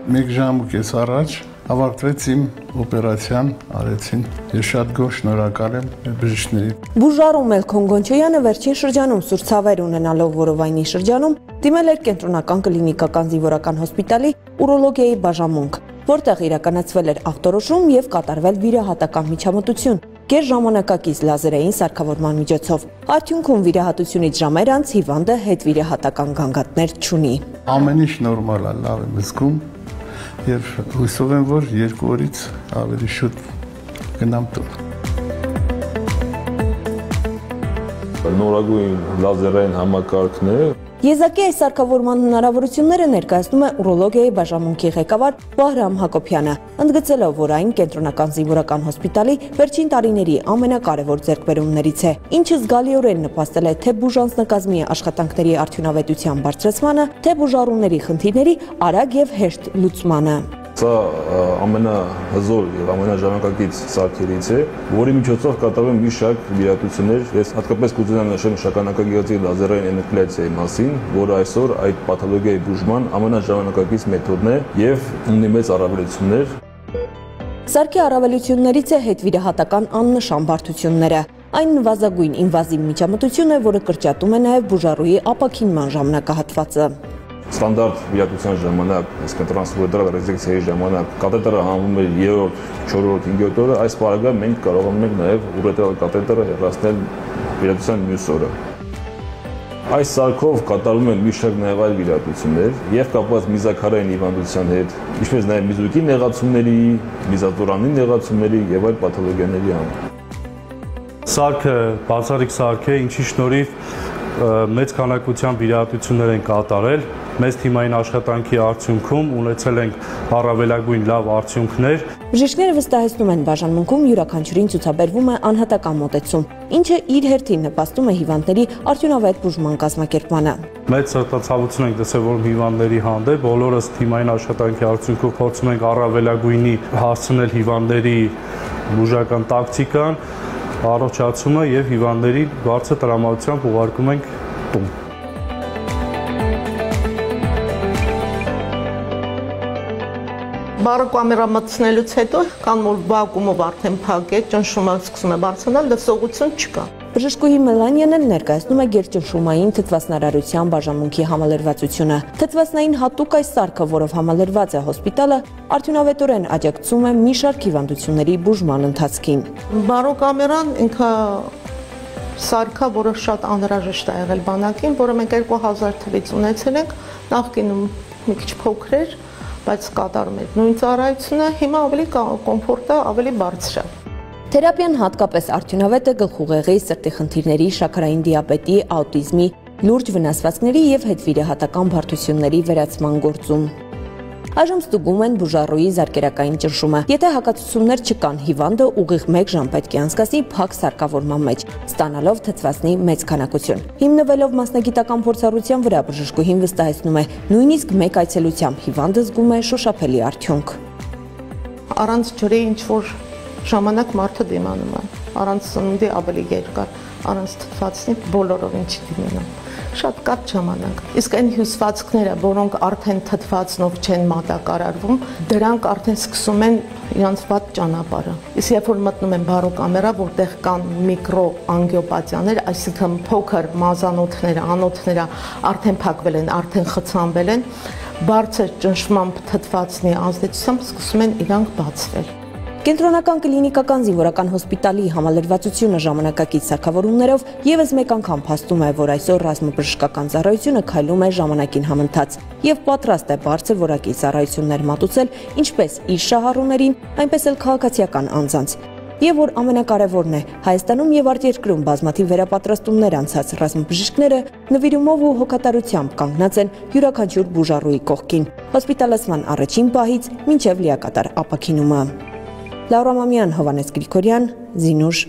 Մեկ ժամ ու կես առաջ ավարտվեց իմ օպերացիան, արեցին։ Ես շատ գոհ շնորհակալ եմ բժիշկներին։ Բուժարու Մելքոն Գոնչոյանը վերջին շրջանում սուր ցավեր ունենալով որովայնի շրջանում դիմել էր կենտրոնական կլինիկական զինվորական հոսպիտալի ուրոլոգիայի բաժանմունք, որտեղ իրականացվել էր ախտորոշում եւ կատարվել վիրահատական միջամտություն գերժամանակակից լազերային սարքավորման միջոցով։ Արդյունքում վիրահատությունից ժամեր անց հիվանդը հետվիրահատական գանգատներ չունի։ Ամեն ինչ նորմալ է, լավ եմ զգում եւ հույսով եմ, որ 2 օրից ավելի շուտ գնամ տուն։ Նորագույն լազերային համակարգն է։ Եզակի այս սարքավորման հնարավորությունները ներկայացնում է ուրոլոգիայի բաժանմունքի ղեկավար Վահրամ Հակոբյանը, ընդգծելով, որ այն կենտրոնական զինվորական հոսպիտալի վերջին տարիների ամենակարևոր ձեռքբերումներից է, ինչը զգալիորեն նպաստել է թե բուժանձնակազմի աշխատանքների արդյունավետության բարձրացմանը, թե բուժառուների խնդիրների արագ եւ հեշտ լուծմանը։ Սա ամենահզոր եւ ամենաժանակակից սարքերից է, որի միջոցով կատարվում մի շարք վիրահատություններ։ Ես հատկապես կուզենամ նշել շագանակագեղձի լազերային էնուկլեացիայի մասին, որը այսօր այդ պաթոլոգիայի բուժման ամենաժանակակից մեթոդն է եւ ունի մեծ առավելություններ։ Սարքի առավելություններից է հետվիրահատական աննշան բարդությունները։ Այն նվազագույն ինվազիվ միջամտություն է, որը կրճատում է նաեւ բուժառուի ապաքինման ժամանակահատվածը։ Ստանդարտ վիրահատության ժամանակ, այսինքն տրանսուլետարալ ռեզեկցիայի ժամանակ կաթետերը հանվում էր 3-րդ, 4-րդ, 5-րդ օրը, այս պարագայում մենք կարողանում ենք նաև ուրետրալ կաթետերը հեռացնել վիրահատության մյուս օրը։ Այս սարքով կատարվում են մի շարք նաև այլ վիրահատություններ եւ կապված միզաքարային հիվանդության հետ, ինչպես նաև միզուկի նեղացումների, միզատորանի նեղացումների եւ այլ պաթոլոգիաների համար։ Սարքը բացառիկ սարք է, ինչի շնորհիվ մեծ քանակությամբ վիրահատություններ են կատարել, մեծ թիմային աշխատանքի արդյունքում ունեցել ենք առավելագույն լավ արդյունքներ։ Բժիշկները վստահեցնում են, բաժանմունքում յուրաքանչյուրին ցուցաբերվում է անհատական մոտեցում, ինչը իր հերթին նպաստում է հիվանդների արդյունավետ բուժման կազմակերպմանը։ Մեծ սրտացավություն ենք դրսևորում հիվանդների հանդեպ, բոլորս թիմային աշխատանքի արդյունքում փորձում ենք առավելագույնի հասցնել հիվանդների բուժական տակտիկան, առողջացումը եւ հիվանդների բարձր տրամադրությամբ ուղարկում ենք տուն։ Բարոկամերա մտցնելուց հետո կան որ վակուումով արդեն փակ է, ճնշումը սկսում է բարձրանալ, լսողություն չկա։ Բժշկուհի Մելանյանն էլ ներկայացնում է գերճնշումային թթվասնարարության բաժանմունքի համալրվածությունը։ Թթվասնային հատուկ այս սարքը, որով համալրված է հոսպիտալը, արդյունավետորեն աջակցում է մի շարք հիվանդությունների բուժման ընթացքին։ Բարոկամերան ինքը սարքա, որը շատ անհրաժեշտ է եղել բանակին, որը մենք 2000 թվականից ունեցել ենք, նախկինում մի քիչ փոքր էր, բայց կատարում էր նույն ծառայությունը, հիմա ավելի կոմֆորտ է, ավելի բարձր է։ Թերապիան հատկապես արդյունավետ է գլխուղեղի, սրտի խնդիրների, շաքարային դիաբետի, աուտիզմի, լուրջ վնասվածքների եւ հետվիրահատական բարդությունների վերացման գործում։ Այժմ ստուգում են բուժառուի զարկերակային ճնշումը։ Եթե հակացություններ չկան, հիվանդը ուղիղ 1 ժամ պետք է անցկացնի փակ սարքավորման մեջ, ստանալով թթվասնի մեծ քանակություն։ Հիմնվելով մասնագիտական փորձառության վրա, բժշկուհին վստահեցնում է, նույնիսկ 1 այցելությամբ հիվանդը զգում է շոշափելի արդյունք։ Առանց ջրի ինչ որ ժամանակ մարդը դիմանում է, առանց սննդի ավելի երկար, առանց թթվածնի բոլորով ինչի դիմանում։ Շատ կարճ ժամանակ։ Իսկ այն հյուսվածքները, որոնք արդեն թթվածնով չեն մատակարարվում, դրանք արդեն սկսում են իրանց վատ ճանապարհը։ Իսկ երբ որ մտնում են բարոկամերա, որտեղ կան միկրոանգիոպաթիաներ, այսինքն փոքր մազանոթները, անոթները արդեն փակվել են, արդեն խցանվել են, բարձր ճնշմամբ թթվածնի ազդեցությամբ սկսում են իրանք բացվել։ Կենտրոնական կլինիկական զինվորական հոսպիտալի համալրվածությունը ժամանակակից սարքավորումներով եւս մեկ անգամ փաստում է, որ այսօր ռազմաբժշկական ծառայությունը քայլում է ժամանակին համընթաց եւ պատրաստ է բարձր որակի ծառայություններ մատուցել ինչպես իր շահառուներին, այնպես էլ քաղաքացիական անձանց։ Եվ որ ամենակարևորն է, Հայաստանում եւ արտերկրում բազմաթիվ վերապատրաստումներ անցած ռազմաբժիշկները նվիրումով ու հոգատարությամբ կանգնած են յուրաքանչյուր բուժառուի կողքին, հոսպիտալացման առաջին պահից մինչեւ լիակատար ապաքինումը։ Լաուրա Մամյան, Հովանես Գրիգորյան, Զինուշ։